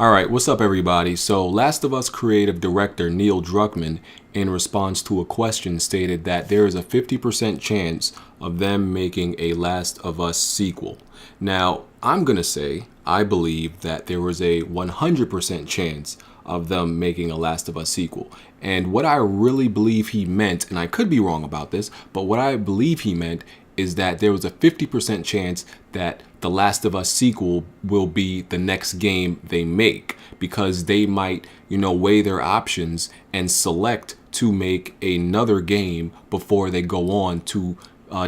Alright, what's up everybody? So Last of Us creative director Neil Druckmann, in response to a question, stated that there is a 50% chance of them making a Last of Us sequel. Now, I'm gonna say I believe that there was a 100% chance of them making a Last of Us sequel. And what I really believe he meant, and I could be wrong about this, but what I believe he meant is that there was a 50% chance that the Last of Us sequel will be the next game they make, because they might, weigh their options and select to make another game before they go on to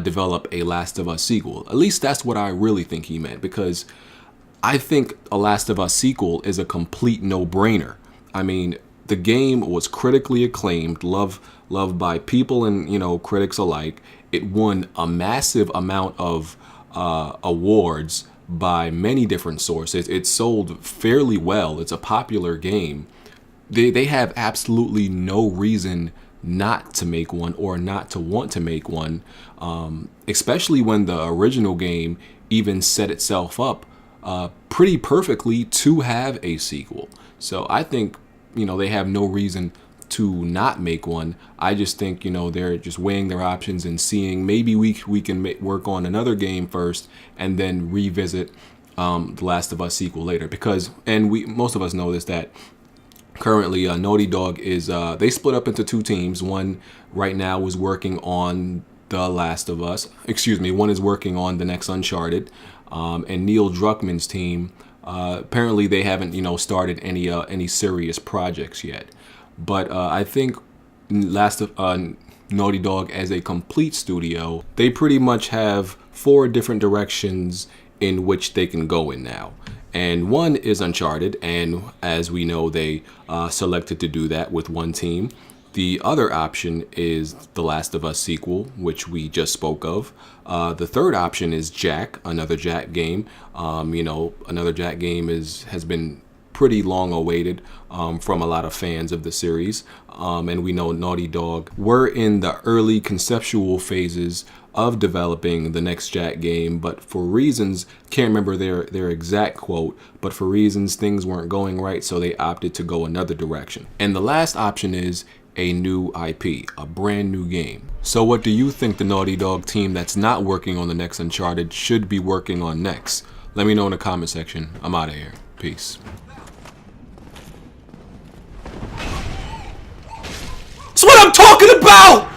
develop a Last of Us sequel. At least that's what I really think he meant, because I think a Last of Us sequel is a complete no-brainer. I mean, the game was critically acclaimed, loved by people and critics alike. It won a massive amount of awards by many different sources. It sold fairly well. It's a popular game. They have absolutely no reason not to make one or not to want to make one, especially when the original game even set itself up pretty perfectly to have a sequel. So I think they have no reason to not make one. I just think they're just weighing their options and seeing maybe we can work on another game first and then revisit the Last of Us sequel later, because most of us know this, that currently Naughty Dog is they split up into two teams. One right now is working on The Last of Us. One is working on the next Uncharted, and Neil Druckmann's team, apparently they haven't started any serious projects yet. But I think Naughty Dog, as a complete studio, they pretty much have 4 different directions in which they can go in now. And one is Uncharted, and as we know, they selected to do that with one team. The other option is the Last of Us sequel, which we just spoke of. The third option is Jak, another Jak game. Another Jak game has been pretty long awaited from a lot of fans of the series. And we know Naughty Dog were in the early conceptual phases of developing the next Jak game, but for reasons, can't remember their exact quote, but for reasons things weren't going right, so they opted to go another direction. And the last option is a new IP, a brand new game. So what do you think the Naughty Dog team that's not working on the next Uncharted should be working on next? Let me know in the comment section. I'm out of here. Peace. That's what I'm talking about!